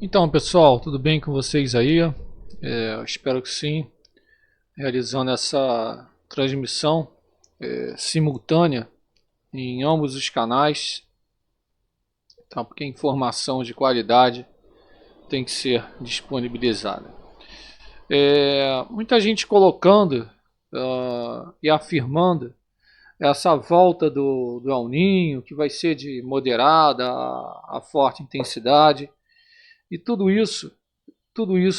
Então, pessoal, tudo bem com vocês aí? Espero que sim. Realizando essa transmissão simultânea em ambos os canais, tá? Porque informação de qualidade tem que ser disponibilizada. Muita gente colocando e afirmando essa volta do El Niño, que vai ser de moderada a forte intensidade, e tudo isso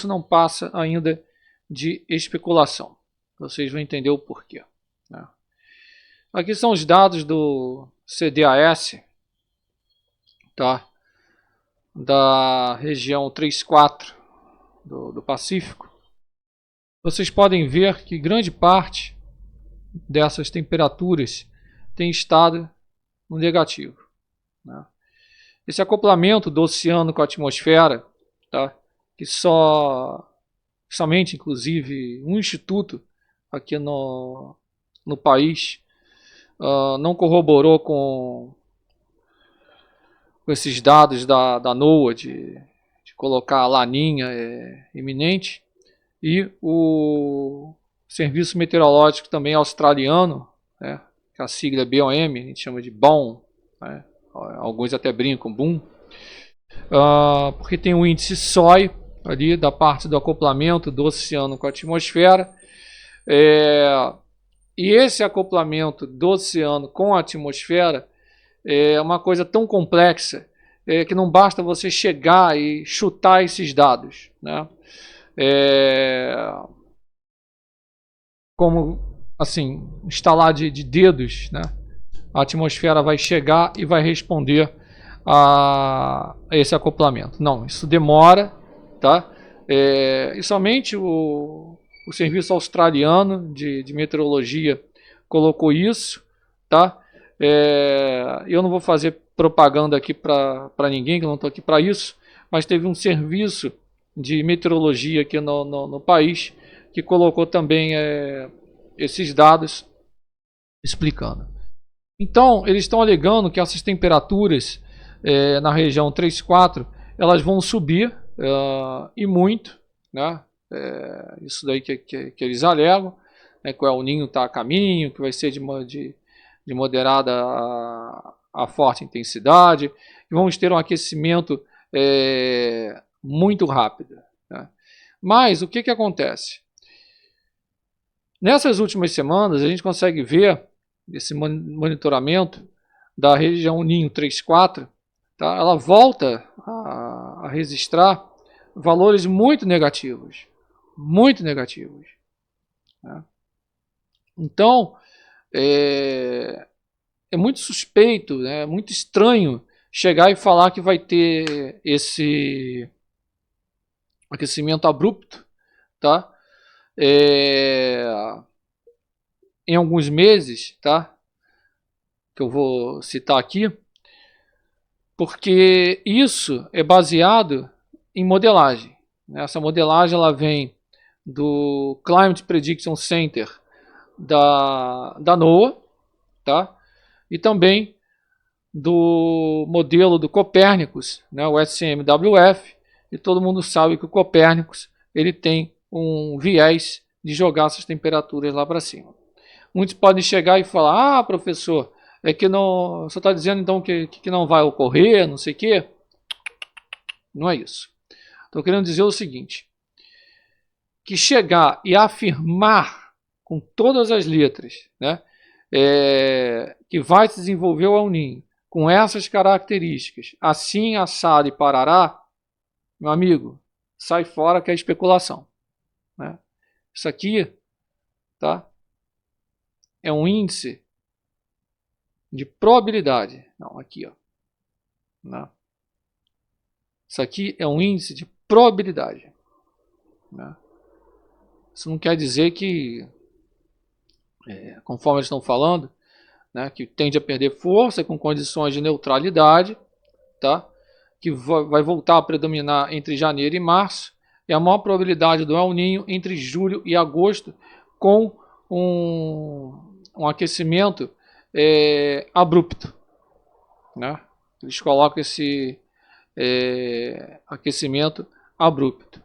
não passa ainda de especulação. Vocês vão entender o porquê, né? Aqui são os dados do CDAS, tá? Da região 3-4 do Pacífico. Vocês podem ver que grande parte dessas temperaturas tem estado no negativo, né? Esse acoplamento do oceano com a atmosfera, tá? Que somente, inclusive, um instituto aqui no país não corroborou com esses dados da NOAA de colocar a laninha iminente, e o Serviço Meteorológico também australiano, né, que a sigla é BOM, a gente chama de BOM, né, alguns até brincam, BOOM, porque tem um índice SOI ali da parte do acoplamento do oceano com a atmosfera, e esse acoplamento do oceano com a atmosfera é uma coisa tão complexa que não basta você chegar e chutar esses dados, né? Como assim, instalar de dedos, né? A atmosfera vai chegar e vai responder a esse acoplamento. Não, isso demora, tá? E somente o Serviço Australiano de Meteorologia colocou isso, tá? Eu não vou fazer propaganda aqui para ninguém, que eu não estou aqui para isso, mas teve um serviço de meteorologia aqui no país que colocou também esses dados explicando. Então, eles estão alegando que essas temperaturas na região 3-4, elas vão subir e muito, né? Isso daí que eles alegam, né? Que o El Niño está a caminho, que vai ser de moderada a forte intensidade, e vamos ter um aquecimento muito rápido, né? Mas o que acontece? Nessas últimas semanas, a gente consegue ver esse monitoramento da região Ninho 3-4, tá? Ela volta a registrar valores muito negativos, né? Então, é muito suspeito, né? Muito estranho chegar e falar que vai ter esse aquecimento abrupto, tá? Em alguns meses, tá? Que eu vou citar aqui, porque isso é baseado em modelagem. Essa modelagem ela vem do Climate Prediction Center da NOAA, tá? E também do modelo do Copérnicos, né, o SMWF, e todo mundo sabe que o Copérnicos ele tem um viés de jogar essas temperaturas lá para cima. Muitos podem chegar e falar: ah, professor, é que não, você está dizendo então que não vai ocorrer, não sei o quê. Não é isso. Estou querendo dizer o seguinte, que chegar e afirmar com todas as letras, né, que vai se desenvolver o El Niño com essas características, assim, assado e parará, meu amigo, sai fora que é especulação, né? Isso aqui, tá, é um índice de probabilidade. Não, aqui, ó. Né? Isso aqui é um índice de probabilidade, né? Isso não quer dizer que, conforme eles estão falando, né, que tende a perder força com condições de neutralidade, tá? Que vai voltar a predominar entre janeiro e março, e a maior probabilidade do El Niño entre julho e agosto, com um aquecimento abrupto, né? Eles colocam aquecimento abrupto.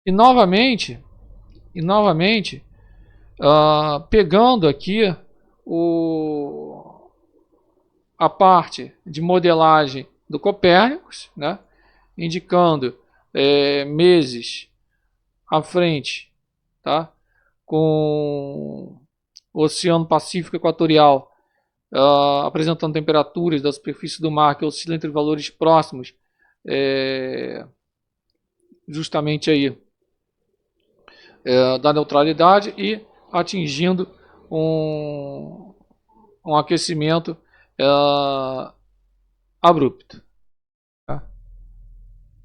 E novamente, pegando aqui a parte de modelagem do Copérnicos, né, indicando meses à frente, tá, com o Oceano Pacífico Equatorial apresentando temperaturas da superfície do mar que oscilam entre valores próximos, justamente aí da neutralidade, e atingindo um aquecimento abrupto. Tá?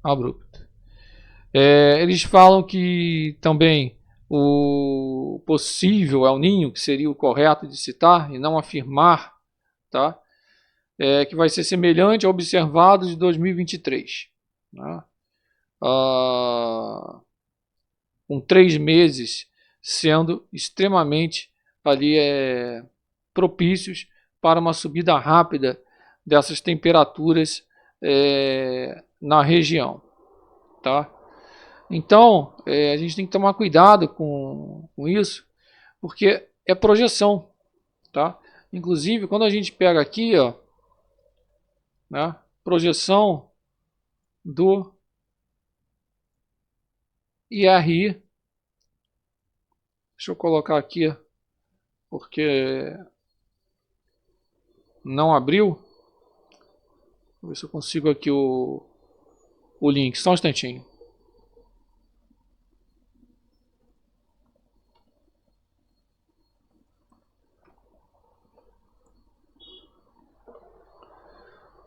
Abrupto. Eles falam que também o possível El Niño, que seria o correto de citar e não afirmar, tá? Que vai ser semelhante ao observado de 2023. Né? Com 3 meses sendo extremamente ali propícios para uma subida rápida dessas temperaturas na região, tá? Então a gente tem que tomar cuidado com isso, porque é projeção, tá? Inclusive quando a gente pega aqui, ó, né, projeção do IRI, deixa eu colocar aqui porque não abriu. Vou ver se eu consigo aqui o link, só um instantinho.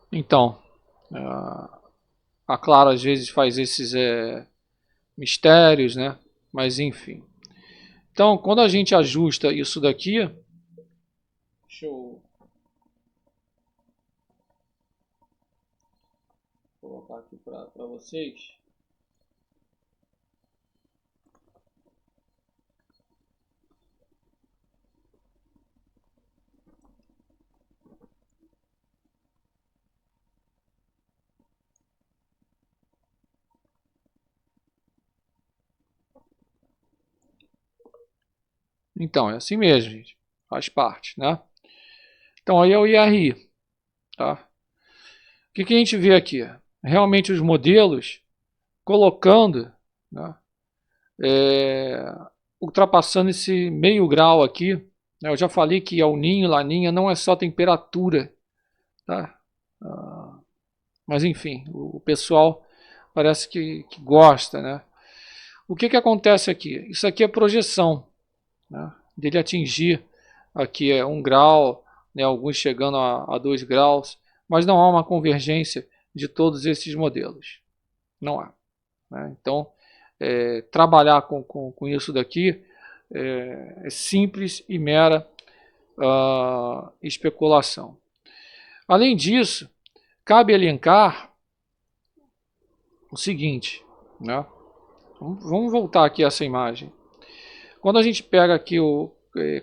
Então, a Claro às vezes faz esses mistérios, né? Mas enfim. Então, quando a gente ajusta isso daqui, deixa eu colocar aqui para vocês. Então, é assim mesmo, gente. Faz parte, né? Então, aí é o IRI, tá? O que a gente vê aqui? Realmente os modelos colocando, né, ultrapassando esse meio grau aqui. Né? Eu já falei que El Niño e Laninha não é só temperatura, tá? Mas enfim, o pessoal parece que gosta, né? O que acontece aqui? Isso aqui é projeção, né? Dele atingir aqui 1 grau, né? Alguns chegando a 2 graus, mas não há uma convergência de todos esses modelos. Não há. Né? Então, trabalhar com isso daqui é simples e mera especulação. Além disso, cabe elencar o seguinte, né? Vamos voltar aqui a essa imagem. Quando a gente pega aqui o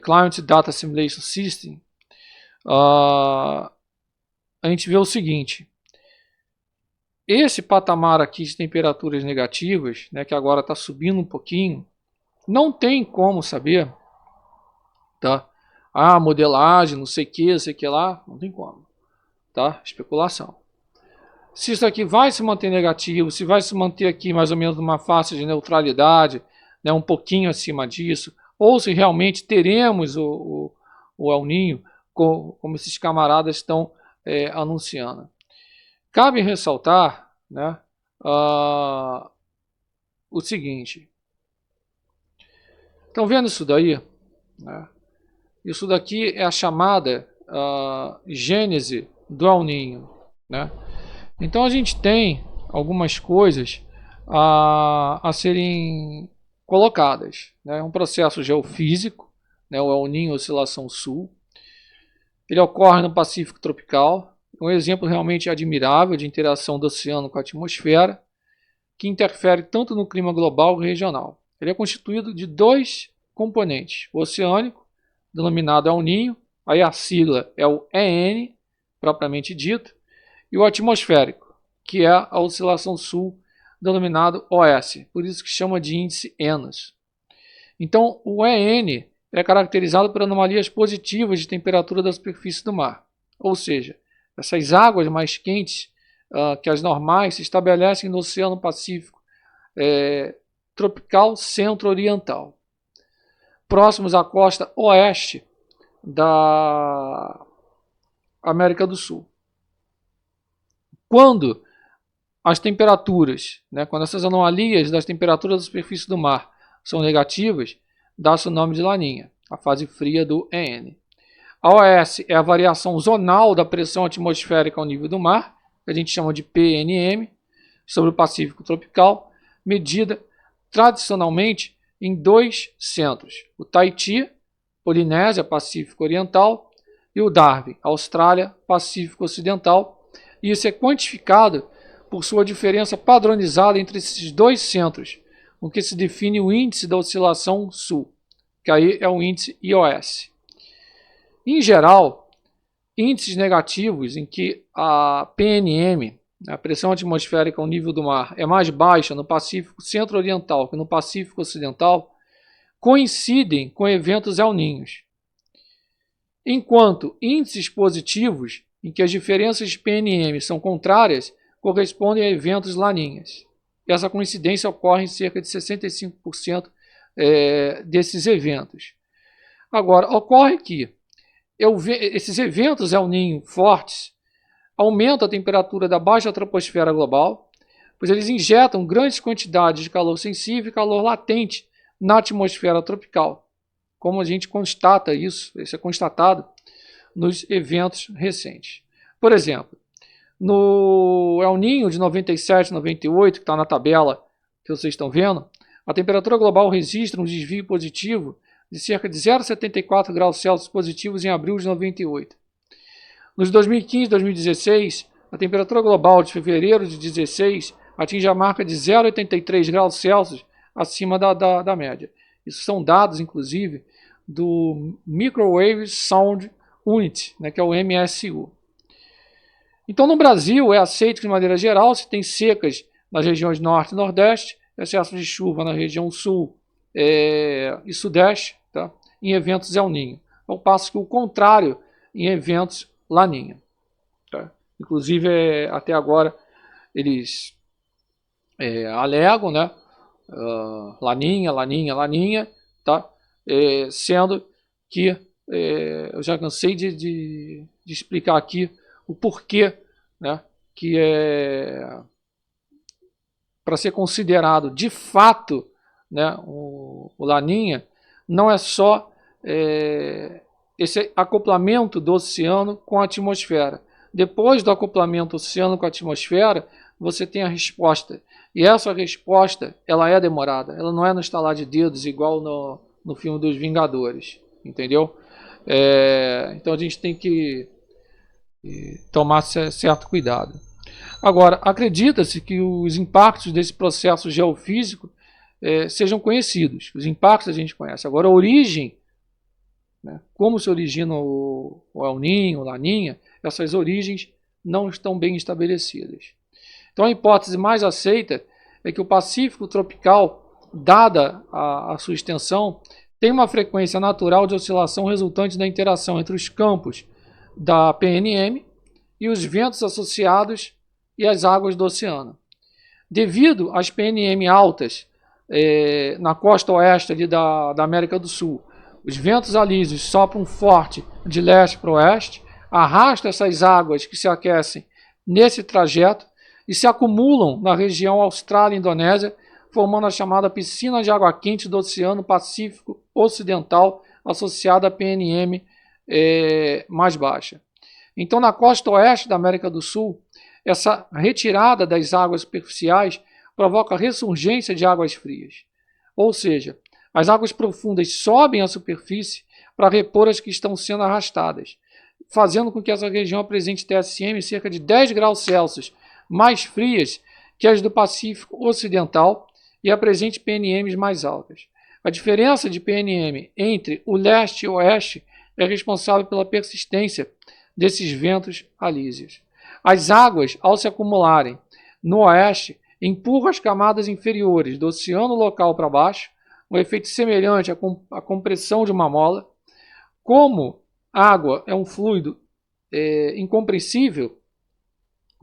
Climate Data Simulation System, a gente vê o seguinte: esse patamar aqui de temperaturas negativas, né, que agora está subindo um pouquinho, não tem como saber, tá? Modelagem, não sei o que lá, não tem como, tá? Especulação. Se isso aqui vai se manter negativo, se vai se manter aqui mais ou menos numa faixa de neutralidade, né, um pouquinho acima disso, ou se realmente teremos o El Niño, como esses camaradas estão anunciando. Cabe ressaltar, né, o seguinte. Estão vendo isso daí? Né? Isso daqui é a chamada gênese do El Niño, né? Então a gente tem algumas coisas a serem colocadas. Né? Um processo geofísico, né? O El Niño Oscilação Sul. Ele ocorre no Pacífico Tropical. Um exemplo realmente admirável de interação do oceano com a atmosfera, que interfere tanto no clima global como regional. Ele é constituído de 2 componentes: o oceânico, denominado El Niño, aí a sigla é o EN, propriamente dito, e o atmosférico, que é a oscilação sul, denominado OS, por isso que chama de índice ENAS. Então, o EN é caracterizado por anomalias positivas de temperatura da superfície do mar, ou seja, essas águas mais quentes que as normais se estabelecem no Oceano Pacífico tropical centro-oriental, próximos à costa oeste da América do Sul. Quando as temperaturas, quando essas anomalias das temperaturas da superfície do mar são negativas, dá-se o nome de laninha, a fase fria do EN. A OS é a variação zonal da pressão atmosférica ao nível do mar, que a gente chama de PNM, sobre o Pacífico tropical, medida tradicionalmente em dois centros, o Tahiti, Polinésia, Pacífico Oriental, e o Darwin, Austrália, Pacífico Ocidental. E isso é quantificado por sua diferença padronizada entre esses dois centros, com que se define o índice da oscilação sul, que aí é o índice IOS. Em geral, índices negativos em que a PNM, a pressão atmosférica ao nível do mar, é mais baixa no Pacífico Centro-Oriental que no Pacífico Ocidental, coincidem com eventos El Niños. Enquanto índices positivos, em que as diferenças de PNM são contrárias, correspondem a eventos laninhas. Essa coincidência ocorre em cerca de 65% desses eventos. Agora, ocorre que esses eventos El Niño fortes aumentam a temperatura da baixa troposfera global, pois eles injetam grandes quantidades de calor sensível e calor latente na atmosfera tropical. Como a gente constata isso é constatado nos eventos recentes. Por exemplo, no El Niño de 97 e 98, que está na tabela que vocês estão vendo, a temperatura global registra um desvio positivo de cerca de 0,74 graus Celsius positivos em abril de 98. Nos 2015 e 2016, a temperatura global de fevereiro de 16 atinge a marca de 0,83 graus Celsius acima da média. Isso são dados, inclusive, do Microwave Sound Unit, que é o MSU. Então, no Brasil, é aceito que, de maneira geral, se tem secas nas regiões norte e nordeste, excesso de chuva na região sul e sudeste, tá? Em eventos El Niño. Ao passo que o contrário em eventos Laninha. Tá? Inclusive, até agora, eles alegam, Laninha, Laninha, Laninha, tá? Sendo que eu já cansei de explicar aqui o porquê, que para ser considerado de fato, o Laninha, não é só esse acoplamento do oceano com a atmosfera. Depois do acoplamento do oceano com a atmosfera, você tem a resposta. E essa resposta, ela é demorada. Ela não é no estalar de dedos, igual no filme dos Vingadores. Entendeu? Então a gente tem que tomar certo cuidado. Agora, acredita-se que os impactos desse processo geofísico sejam conhecidos. Os impactos a gente conhece. Agora, a origem, como se origina o El Niño, o Laninha, essas origens não estão bem estabelecidas. Então, a hipótese mais aceita é que o Pacífico tropical, dada a sua extensão, tem uma frequência natural de oscilação resultante da interação entre os campos da PNM e os ventos associados e as águas do oceano. Devido às PNM altas na costa oeste ali da América do Sul, os ventos alísios sopram forte de leste para oeste, arrastam essas águas que se aquecem nesse trajeto e se acumulam na região Austrália e Indonésia, formando a chamada piscina de água quente do Oceano Pacífico Ocidental, associada à PNM mais baixa. Então, na costa oeste da América do Sul, essa retirada das águas superficiais provoca a ressurgência de águas frias. Ou seja, as águas profundas sobem à superfície para repor as que estão sendo arrastadas, fazendo com que essa região apresente TSM cerca de 10 graus Celsius mais frias que as do Pacífico Ocidental e apresente PNMs mais altas. A diferença de PNM entre o leste e o oeste é responsável pela persistência desses ventos alísios. As águas, ao se acumularem no oeste, empurra as camadas inferiores do oceano local para baixo, um efeito semelhante à compressão de uma mola. Como água é um fluido incompressível,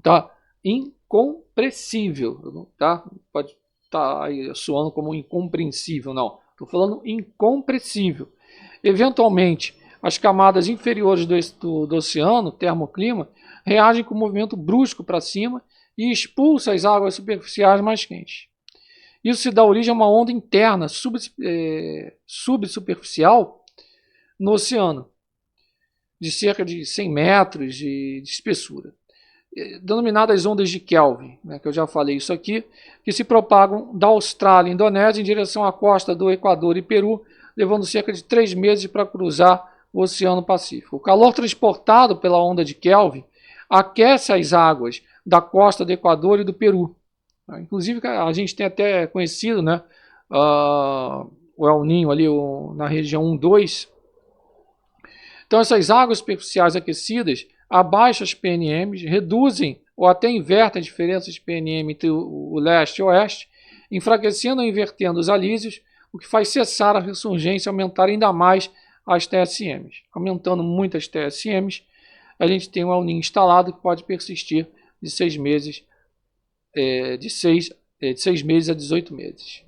tá? Incompressível, tá? Pode estar aí soando como incompreensível, não. Estou falando incompressível. Eventualmente, as camadas inferiores do oceano, termoclima, reagem com um movimento brusco para cima e expulsa as águas superficiais mais quentes. Isso se dá origem a uma onda interna subsuperficial no oceano, de cerca de 100 metros de espessura, denominadas ondas de Kelvin, né, que eu já falei isso aqui, que se propagam da Austrália e Indonésia em direção à costa do Equador e Peru, levando cerca de 3 meses para cruzar o Oceano Pacífico. O calor transportado pela onda de Kelvin aquece as águas da costa do Equador e do Peru. Inclusive, a gente tem até conhecido, né, o El Niño ali na região 1, 2. Então, essas águas superficiais aquecidas abaixam as PNMs, reduzem ou até invertem a diferença de PNM entre o leste e o oeste, enfraquecendo ou invertendo os alísios, o que faz cessar a ressurgência e aumentar ainda mais as TSMs. Aumentando muito as TSMs, a gente tem um El Niño instalado que pode persistir de 6 meses, de 6 meses a 18 meses.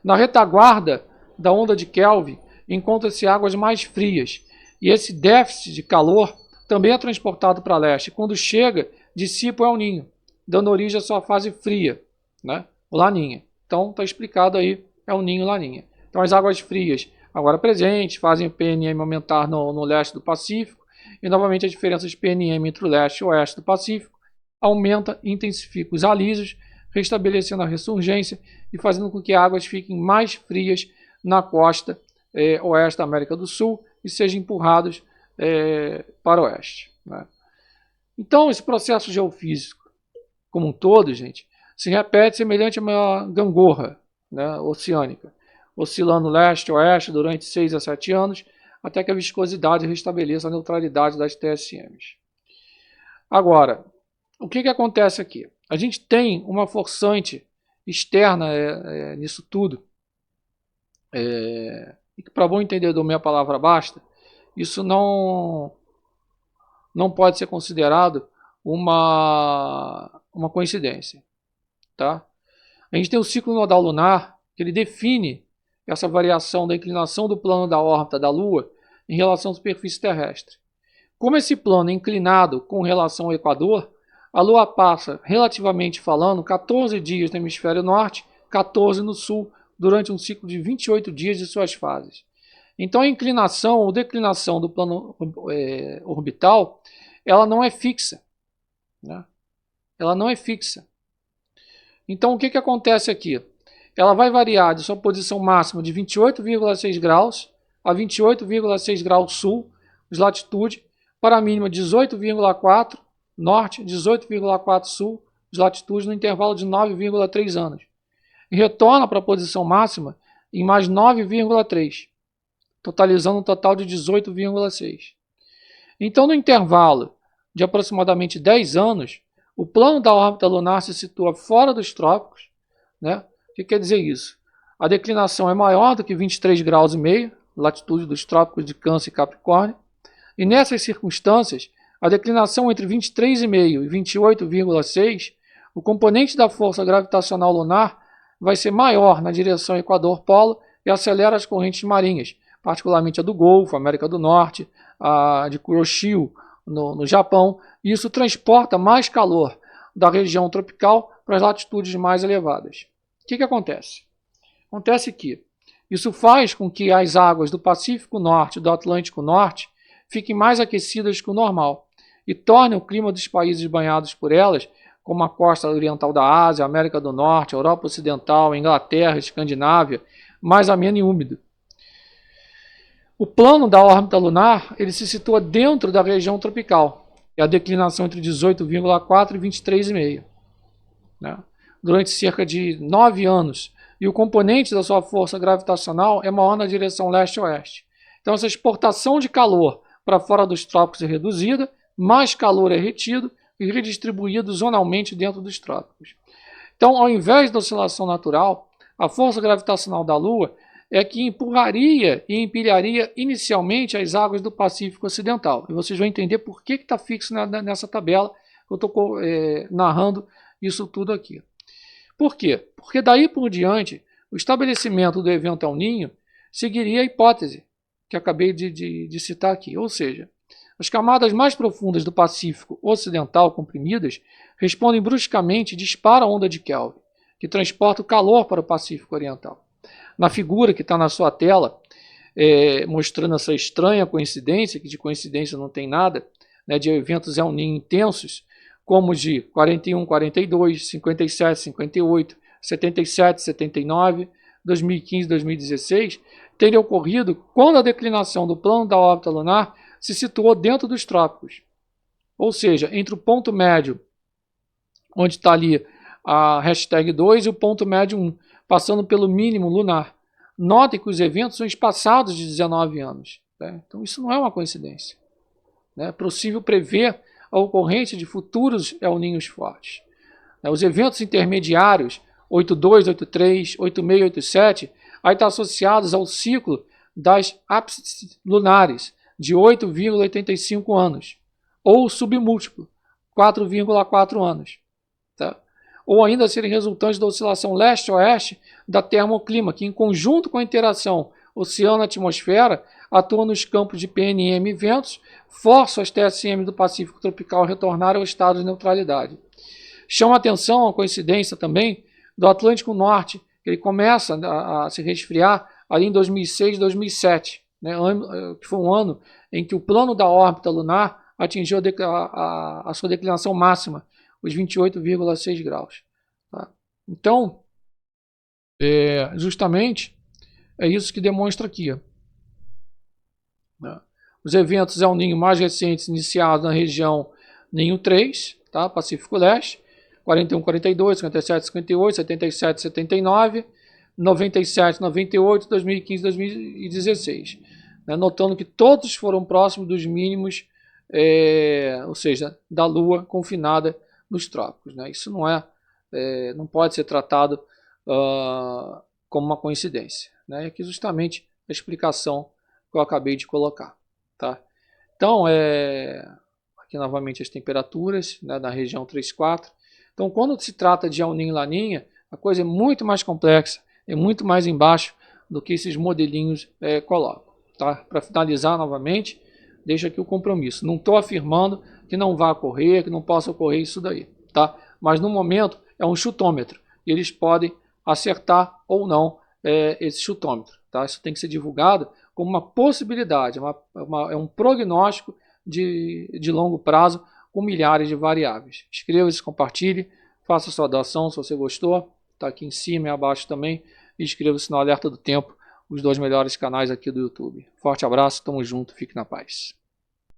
Na retaguarda da onda de Kelvin, encontram-se águas mais frias, e esse déficit de calor também é transportado para leste. Quando chega, dissipa o El Niño, dando origem à sua fase fria, né? O Laninha. Então está explicado aí, El Niño, Laninha. Então as águas frias agora presentes fazem o PNM aumentar no leste do Pacífico, e novamente a diferença de PNM entre o leste e o oeste do Pacífico aumenta e intensifica os alísios, restabelecendo a ressurgência e fazendo com que águas fiquem mais frias na costa oeste da América do Sul e sejam empurrados para o oeste, né? Então, esse processo geofísico como um todo, gente, se repete semelhante a uma gangorra, né, oceânica, oscilando leste-oeste durante 6 a 7 anos, até que a viscosidade restabeleça a neutralidade das TSMs. Agora, o que acontece aqui? A gente tem uma forçante externa nisso tudo, e que, para bom entendedor, minha palavra basta. Isso não pode ser considerado uma coincidência, tá? A gente tem o ciclo nodal lunar, que ele define essa variação da inclinação do plano da órbita da Lua em relação à superfície terrestre. Como esse plano é inclinado com relação ao Equador, a Lua passa, relativamente falando, 14 dias no hemisfério norte, 14 no sul, durante um ciclo de 28 dias de suas fases. Então a inclinação ou declinação do plano orbital, ela não é fixa, né? Ela não é fixa. Então o que acontece aqui? Ela vai variar de sua posição máxima de 28,6 graus a 28,6 graus sul, de latitude, para a mínima 18,4 norte, 18,4 sul, de latitude, no intervalo de 9,3 anos. E retorna para a posição máxima em mais 9,3, totalizando um total de 18,6. Então, no intervalo de aproximadamente 10 anos, o plano da órbita lunar se situa fora dos trópicos, né? O que quer dizer isso? A declinação é maior do que 23,5 graus, latitude dos trópicos de Câncer e Capricórnio, e nessas circunstâncias, a declinação entre 23,5 e 28,6, o componente da força gravitacional lunar vai ser maior na direção Equador-Polo e acelera as correntes marinhas, particularmente a do Golfo, América do Norte, a de Kuroshio, no Japão, e isso transporta mais calor da região tropical para as latitudes mais elevadas. O que acontece? Acontece que isso faz com que as águas do Pacífico Norte e do Atlântico Norte fiquem mais aquecidas que o normal e tornem o clima dos países banhados por elas, como a costa oriental da Ásia, América do Norte, Europa Ocidental, Inglaterra, Escandinávia, mais ameno e úmido. O plano da órbita lunar ele se situa dentro da região tropical, e a declinação entre 18,4 e 23,5, né? Durante cerca de 9 anos, e o componente da sua força gravitacional é maior na direção leste-oeste. Então essa exportação de calor para fora dos trópicos é reduzida, mais calor é retido e redistribuído zonalmente dentro dos trópicos. Então, ao invés da oscilação natural, a força gravitacional da Lua é que empurraria e empilharia inicialmente as águas do Pacífico Ocidental. E vocês vão entender por que está fixo nessa tabela que eu estou narrando isso tudo aqui. Por quê? Porque daí por diante, o estabelecimento do evento El Niño seguiria a hipótese que acabei de citar aqui. Ou seja, as camadas mais profundas do Pacífico Ocidental comprimidas respondem bruscamente e disparam a onda de Kelvin, que transporta o calor para o Pacífico Oriental. Na figura que está na sua tela, mostrando essa estranha coincidência, que de coincidência não tem nada, né, de eventos El Niño intensos, como os de 41, 42, 57, 58, 77, 79, 2015, 2016, teria ocorrido quando a declinação do plano da órbita lunar se situou dentro dos trópicos. Ou seja, entre o ponto médio, onde está ali a hashtag 2, e o ponto médio 1, passando pelo mínimo lunar. Notem que os eventos são espaçados de 19 anos. Né? Então isso não é uma coincidência. É possível prever a ocorrência de futuros El Niños fortes. Os eventos intermediários, 82, 83, 86, 87, aí estão associados ao ciclo das ápices lunares, de 8,85 anos, ou submúltiplo, 4,4 anos. Tá? Ou ainda serem resultantes da oscilação leste-oeste da termoclima, que em conjunto com a interação oceano-atmosfera atua nos campos de PNM e ventos, força as TSM do Pacífico tropical a retornar ao estado de neutralidade. Chama a atenção a coincidência também do Atlântico Norte, que ele começa a se resfriar ali em 2006, 2007, né, que foi um ano em que o plano da órbita lunar atingiu a sua declinação máxima, os 28,6 graus. Tá? Então, justamente, é isso que demonstra aqui. Os eventos El Niño mais recentes iniciados na região Ninho 3, tá? Pacífico Leste, 41, 42, 57, 58, 77, 79, 97, 98, 2015, 2016. Notando que todos foram próximos dos mínimos, ou seja, da Lua confinada nos trópicos. Né? Isso não pode ser tratado como uma coincidência. Né? Aqui justamente a explicação que eu acabei de colocar. Tá? Então, aqui novamente as temperaturas, né, na região 3, 4. Então, quando se trata de El Niño e Laninha, a coisa é muito mais complexa, é muito mais embaixo do que esses modelinhos colocam. Tá? Para finalizar novamente, deixo aqui o compromisso. Não estou afirmando que não vai ocorrer, que não possa ocorrer isso daí. Tá? Mas no momento é um chutômetro. E eles podem acertar ou não esse chutômetro. Tá? Isso tem que ser divulgado como uma possibilidade, é um prognóstico de longo prazo com milhares de variáveis. Inscreva-se, compartilhe, faça sua doação se você gostou. Está aqui em cima e abaixo também. E inscreva-se no Alerta do Tempo, os 2 melhores canais aqui do YouTube. Forte abraço, tamo junto, fique na paz.